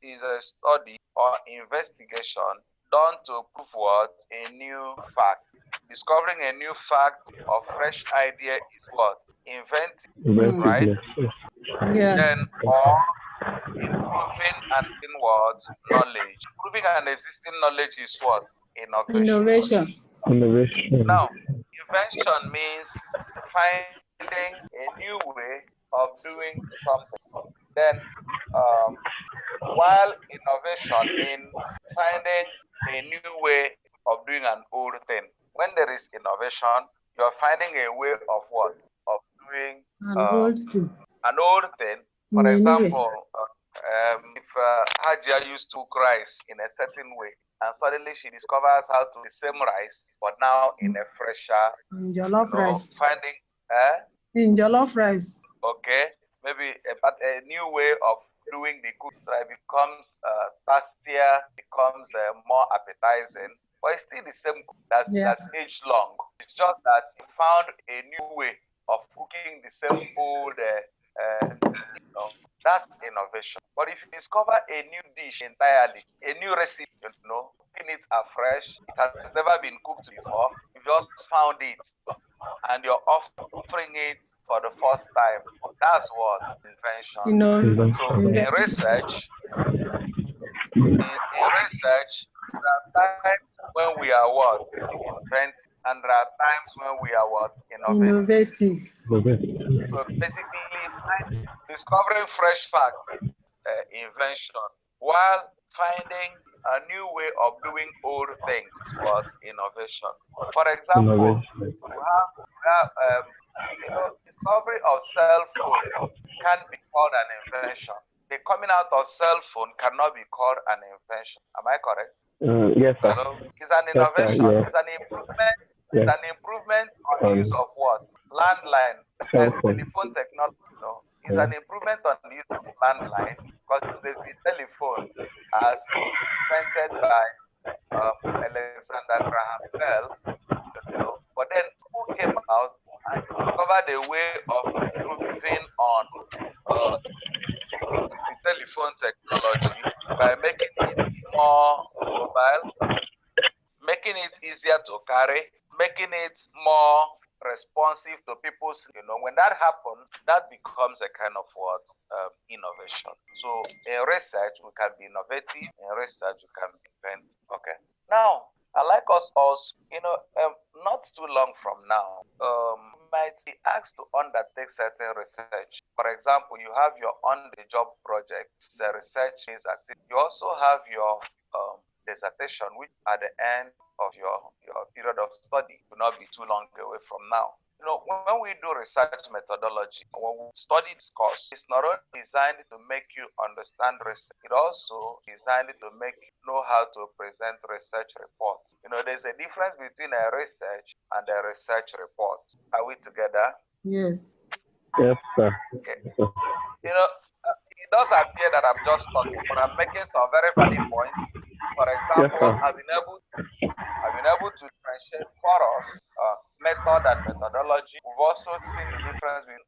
is a study or investigation done to prove what? A new fact. Discovering a new fact or fresh idea is what? Inventive, right? Yeah. Then, or improving an inward knowledge. Proving an existing knowledge is what? Innovation. Innovation. Now, invention means finding a new way of doing something. Then, while innovation means finding a new way of doing an old thing. When there is innovation, you are finding a way of what? Of doing an old thing. For example, if Hajia used to cook rice in a certain way, and suddenly she discovers how to the same rice, but now in a fresher, jollof rice. Finding in jollof rice. Okay, maybe a new way of doing the cook becomes tastier, becomes more appetizing, but it's still the same that's aged long. It's just that you found a new way of cooking the same old that's innovation. But if you discover a new dish entirely, a new recipe, cooking it afresh, it has never been cooked before, you just found it and you're offering it for the first time. That's what invention. So in research, there are times when we are what? Invent, and there are times when we are what? Innovative. So basically, discovering fresh facts, invention, while finding a new way of doing old things was innovation. For example, we have discovery of cell phone can be called an invention. The coming out of cell phone cannot be called an invention. Am I correct? Yes, sir. It's an innovation. Yes, it's an improvement. Yes. It's an improvement on the use of what? Landline. Telephone technology. It's an improvement on the use of landline because the telephone has been invented by Alexander Graham Bell. But then who came out and discovered a way of improving on the telephone technology by making it more mobile, making it easier to carry, making it more responsive to people's, when that happens, that becomes a kind of what? Innovation. So in research, we can be innovative. In research, we can invent. Okay. Now, I like us also, not too long from now, might be asked to undertake certain research. For example, you have your on-the-job project, the research is active. You also have your dissertation, which at the end of your period of study will not be too long away from now. When we do research methodology, when we study this course, it's not only designed to make you understand research, it also designed to make you know how to present research reports. There's a difference between a research and a research report. Are we together? Yes. Yes, sir. Okay. It does appear that I'm just talking, but I'm making some very valid points. For example, Yes, I've been able to differentiate for us method and methodology. We've also seen the difference between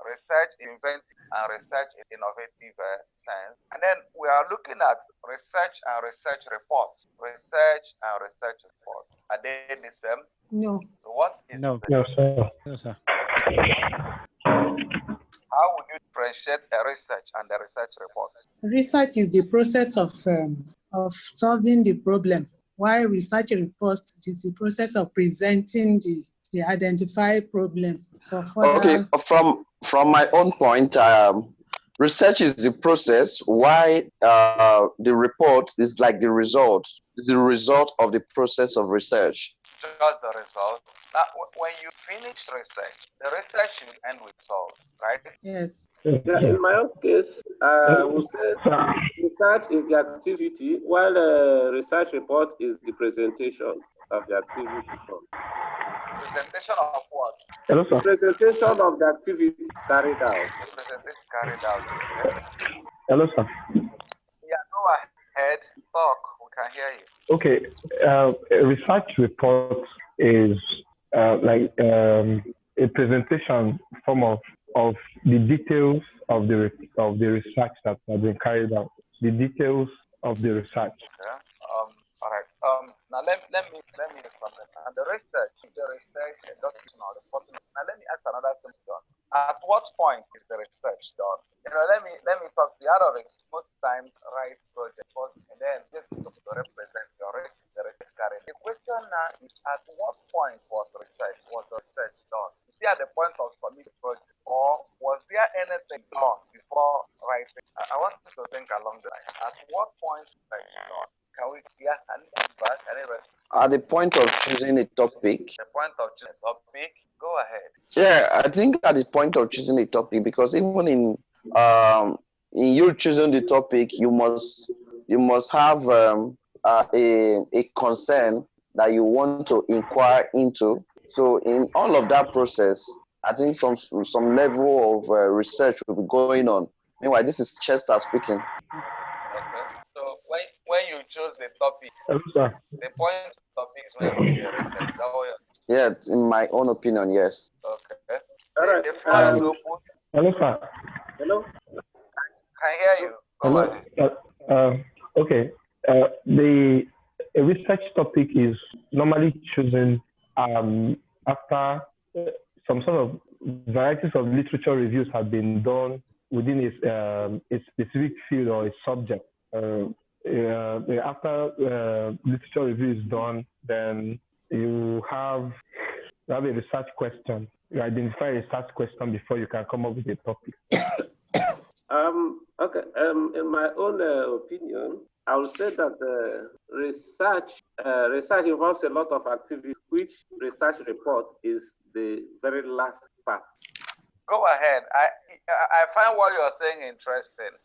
research inventive and research innovative sense. And then we are looking at research and research reports. Research and research reports. Are they the same? No. So what is no, sir. No, sir. How would you differentiate a research and a research report? Research is the process of solving the problem, while research report is the process of presenting the identified problem for further. Okay, from my own point, research is the process, while the report is like the result. It's the result of the process of research. Just the result. Now, when you finish research, the research should end with results, right? Yes. In my own case, I would say research is the activity, while a research report is the presentation of the activity. Presentation of what? Hello, sir. Presentation of the activity carried out. The presentation carried out. Okay? Hello, sir. Yeah, go ahead. Talk. We can hear you. Okay. A research report is like a presentation form of the details of the research that has been carried out. the details of the research. Yeah. All right. Now let me comment. And the research document or reporting. Now let me ask another thing, John. At what point is the research done? Let me talk to you out of it. Most times, write project first, and then just to represent the research carry. The question now is, at what point was the research done? Is it at the point of submitting project, or was there anything done before writing? I want you to think along the line. At what point is it done? Can we hear any feedback? At the point of choosing a topic. The point of choosing a topic. Go ahead. Yeah, I think at the point of choosing a topic, because even in you choosing the topic, you must have a concern that you want to inquire into. So in all of that process, I think some level of research will be going on. Meanwhile, this is Chester speaking. Okay. So when you choose the topic, the point of the topic is when you do the research. Yeah, in my own opinion, yes. Okay. All right. Hello, sir. Hello. I hear you. Hello. Okay. A research topic is normally chosen after some sort of varieties of literature reviews have been done within a specific field or a subject. After literature review is done, then you have a research question. You identify a research question before you can come up with a topic. Okay. In my own opinion, I would say that research involves a lot of activities, which research report is the very last part. Go ahead. I find what you're saying interesting.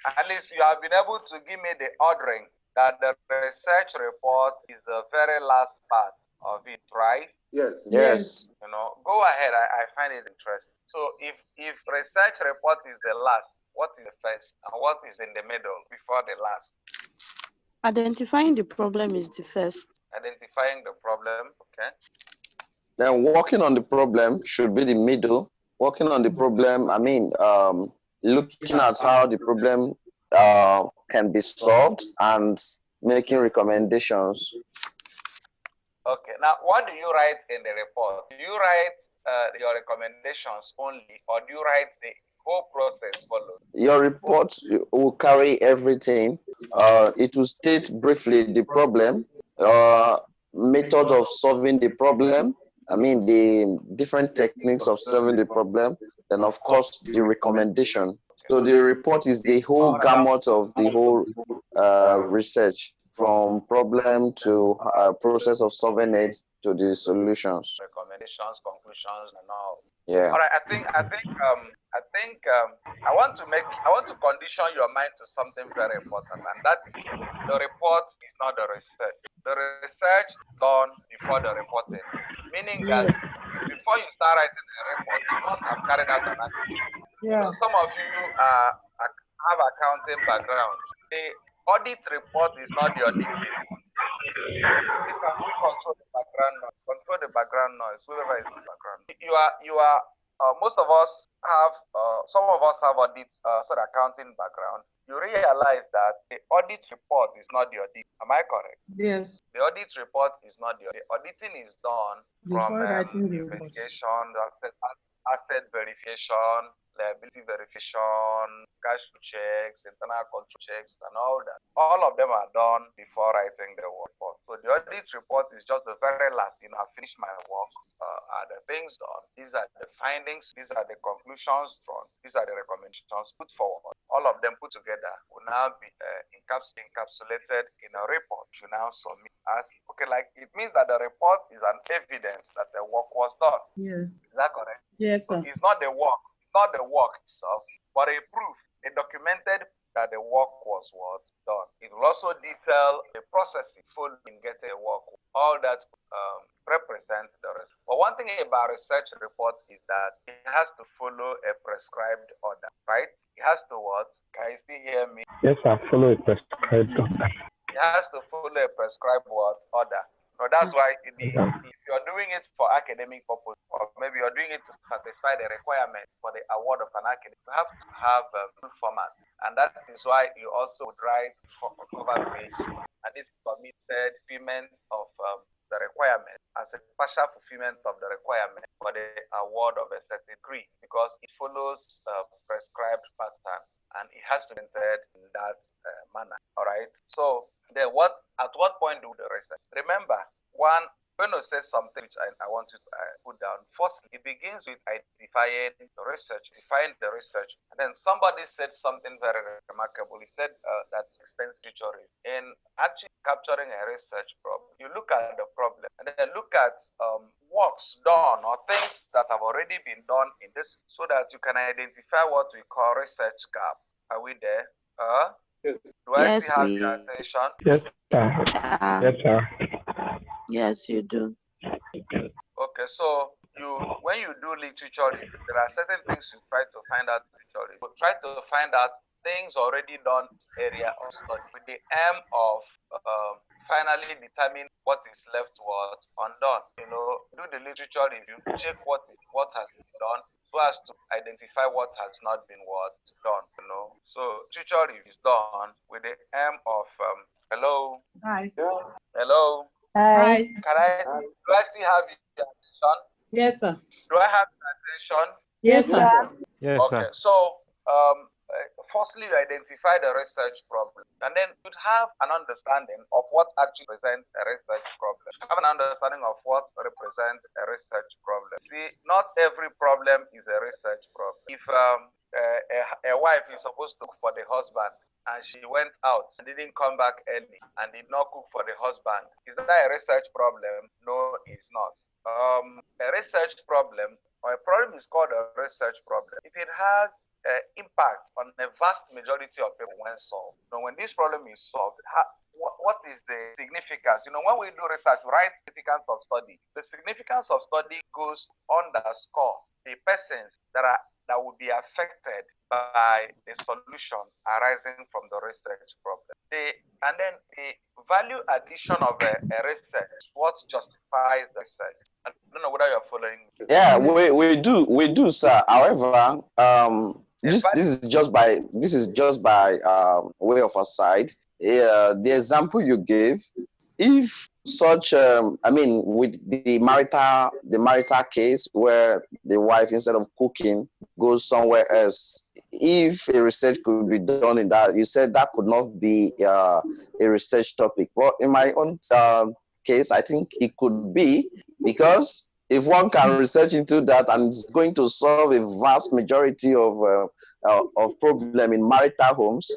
At least you have been able to give me the ordering that the research report is the very last part of it, right? Yes. Yes. Go ahead. I find it interesting. So if research report is the last, what is the first and what is in the middle before the last? Identifying the problem is the first. Identifying the problem, okay. Then working on the problem should be the middle. Working on the problem, I mean, looking at how the problem can be solved and making recommendations. Okay, now what do you write in the report? Do you write your recommendations only, or do you write the whole process followed? Your report will carry everything. It will state briefly the problem, method of solving the problem, I mean the different techniques of solving the problem, and of course the recommendation. So the report is the whole gamut of the whole research, from problem to process of solving it to the solutions. Recommendations, conclusions, and all. Yeah. All right. I think I want to condition your mind to something very important, and that is the report is not the research. The research is done before the reporting, meaning that before you start writing the report, you must have carried out an activity. Yeah. So some of you have accounting background. The audit report is not the audit. You can control the background noise. Control the background noise. Whoever is in the background. You are. Most of us have. Some of us have audit, accounting background. You realize that the audit report is not the audit. Am I correct? Yes. The audit report is not the audit. Auditing is done Before from writing the report. verification, asset verification, liability verification, cash flow checks, internal control checks, and all that. All of them are done before writing the report. So the audit report is just the very last. I finished my work. Are the things done? These are the findings. These are the conclusions drawn. These are the recommendations put forward. All of them put together will now be encapsulated in a report. You now submit as like it means that the report is an evidence that the work was done. Yes. Is that correct? Yes, sir. So it's not the work. Not the work itself, but a proof, a documented that the work was done. It will also detail the processes followed in getting the work. All that represents the rest. But one thing about research report is that it has to follow a prescribed order, right? It has to what? Can you still hear me? Yes, I follow a prescribed order. It has to follow a prescribed order. So that's why if you you're doing it for academic purpose, or maybe you're doing it to satisfy the requirement for the award of an academic, you have to have a full format. And that is why you also would write for cover page, and this permitted fulfillment of the requirement as a partial fulfillment of the requirement for the award of a certain degree, because it follows a prescribed pattern and it has to be entered in that manner. All right. So then at what point do the research? Remember, one, when I say something which I want to put down, first, it begins with identifying the research, define the research. And then somebody said something very remarkable. He said that expense featuring. In actually capturing a research problem, you look at the problem and then look at works done or things that have already been done in this, so that you can identify what we call research gap. Are we there? Yes. Do I Yes, still have your attention? Yes, sir. Yes, sir. Yes, you do. Okay, so when you do literature review, there are certain things you try to find out in literature review. You try to find out things already done area of study with the aim of finally determine what is left was undone. You know, do the literature review, check what has been done, so as to identify what has not been done. You know, so literature review is done with the aim of hello. Hi. Hello. Hi. Do I still have your attention? Yes, sir. Do I have your attention? Yes, sir. Yes, Okay, so firstly, you identify the research problem, and then you have an understanding of what actually presents a research problem. Have an understanding of what represents a research problem. See, not every problem is a research problem. If a wife is supposed to cook for the husband, and she went out and didn't come back early and did not cook for the husband, is that a research problem? No, it's not. A research problem, or a problem is called a research problem if it has impact on a vast majority of people when solved. When this problem is solved, what is the significance? When we do research, we write significance of study. The significance of study goes underscore the persons that will be affected by the solution arising from the research problem. And then the value addition of a research, what justifies the research. I don't know whether you're following. Yeah, we do, sir. However, this is just by way of aside. The example you gave, if such with the marital case where the wife, instead of cooking, goes somewhere else, if a research could be done in that, you said that could not be a research topic. Well, in my own case, I think it could be, because if one can research into that and it's going to solve a vast majority of problem in marital homes,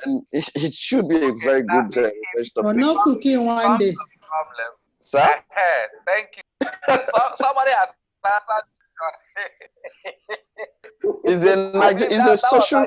then it should be a very good research topic. For no cooking one day. Problem. Sir? Thank you. Somebody has answered. It's a social.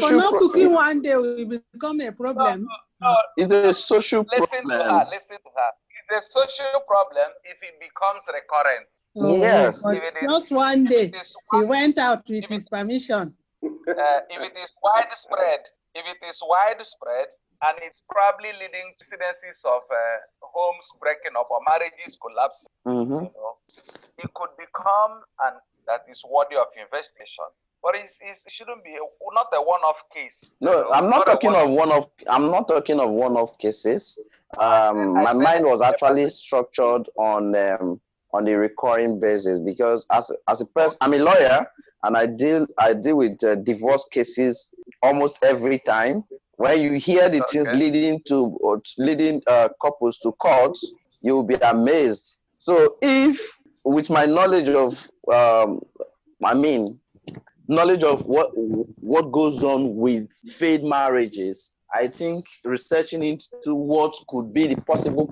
For no cooking one day will become a problem. It's a social problem. Listen to her. It's a social problem if it becomes recurrent. Yes. Just one day, she went out with his permission. If it is widespread, and it's probably leading to incidences of homes breaking up or marriages collapsing, it could become that is worthy of investigation. But it shouldn't be not a one-off case. No, I'm not talking of one-off. I'm not talking of one-off cases. My mind was actually structured on a recurring basis, because as a person, I'm a lawyer, and I deal with divorce cases almost every time. When you hear the things leading couples to court, you will be amazed. So if, with my knowledge of knowledge of what goes on with failed marriages, I think researching into what could be the possible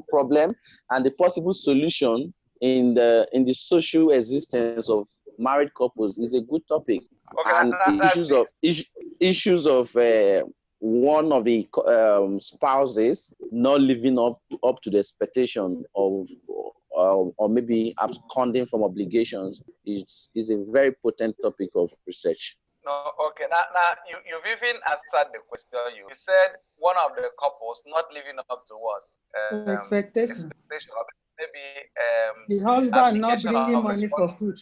problem and the possible solution in the social existence of married couples is a good topic. And issues of one of the spouses not living up to the expectation of or maybe absconding from obligations is a very potent topic of research. No, okay. Now you've even answered the question. You said one of the couples not living up to what? Expectation. The husband not application bringing of money for food.